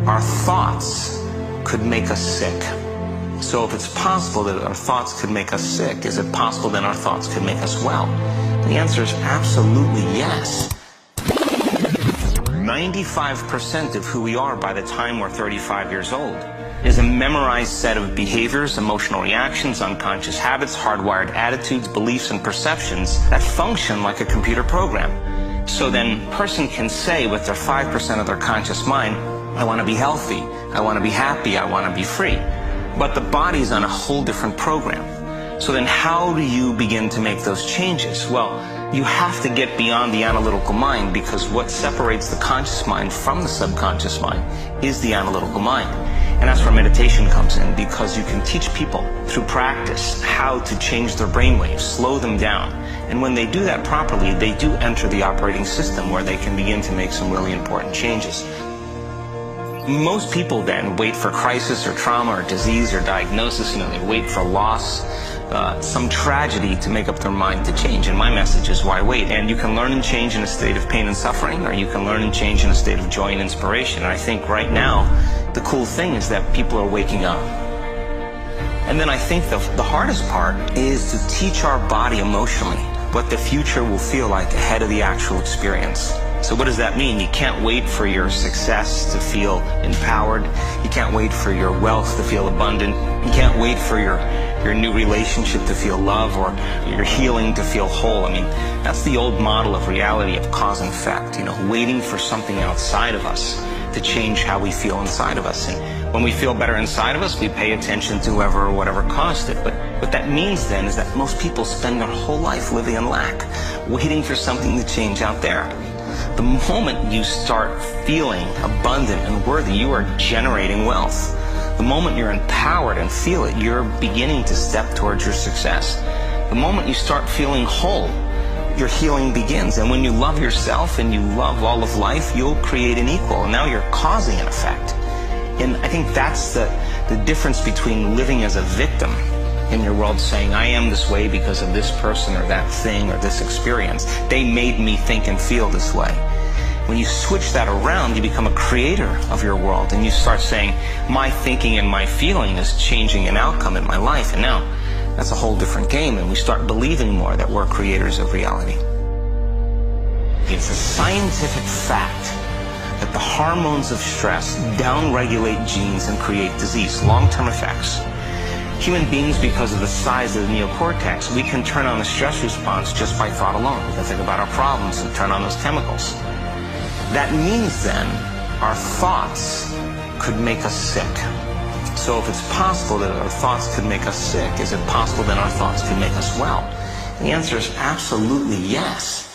our thoughts could make us sick. So if it's possible that our thoughts could make us sick, is it possible then our thoughts could make us well? The answer is absolutely yes. 95% of who we are by the time we're 35 years old is a memorized set of behaviors, emotional reactions, unconscious habits, hardwired attitudes, beliefs, and perceptions that function like a computer program. So then a person can say with their 5% of their conscious mind, I want to be healthy, I want to be happy, I want to be free. But the body's on a whole different program. So then how do you begin to make those changes? Well, you have to get beyond the analytical mind, because what separates the conscious mind from the subconscious mind is the analytical mind. And that's where meditation comes in, because you can teach people through practice how to change their brainwaves, slow them down. And when they do that properly, they do enter the operating system where they can begin to make some really important changes. Most people then wait for crisis or trauma or disease or diagnosis. They wait for loss, some tragedy to make up their mind to change. And my message is, why wait? And you can learn and change in a state of pain and suffering, or you can learn and change in a state of joy and inspiration. And I think right now, the cool thing is that people are waking up. And then I think the hardest part is to teach our body emotionally what the future will feel like ahead of the actual experience. So what does that mean? You can't wait for your success to feel empowered. You can't wait for your wealth to feel abundant. You can't wait for your new relationship to feel love, or your healing to feel whole. I mean, that's the old model of reality, of cause and effect, waiting for something outside of us to change how we feel inside of us. And when we feel better inside of us, we pay attention to whoever or whatever caused it. But what that means then is that most people spend their whole life living in lack, waiting for something to change out there. The moment you start feeling abundant and worthy, you are generating wealth. The moment you're empowered and feel it, you're beginning to step towards your success. The moment you start feeling whole, your healing begins. And when you love yourself and you love all of life, you'll create an equal. And now you're causing an effect. And I think that's the difference between living as a victim in your world, saying, I am this way because of this person or that thing or this experience. They made me think and feel this way. When you switch that around, you become a creator of your world, and you start saying, my thinking and my feeling is changing an outcome in my life. And now that's a whole different game, and we start believing more that we're creators of reality. It's a scientific fact that the hormones of stress downregulate genes and create disease, long-term effects. Human beings, because of the size of the neocortex, we can turn on the stress response just by thought alone. We can think about our problems and turn on those chemicals. That means then our thoughts could make us sick. So if it's possible that our thoughts could make us sick, is it possible then our thoughts could make us well? And the answer is absolutely yes.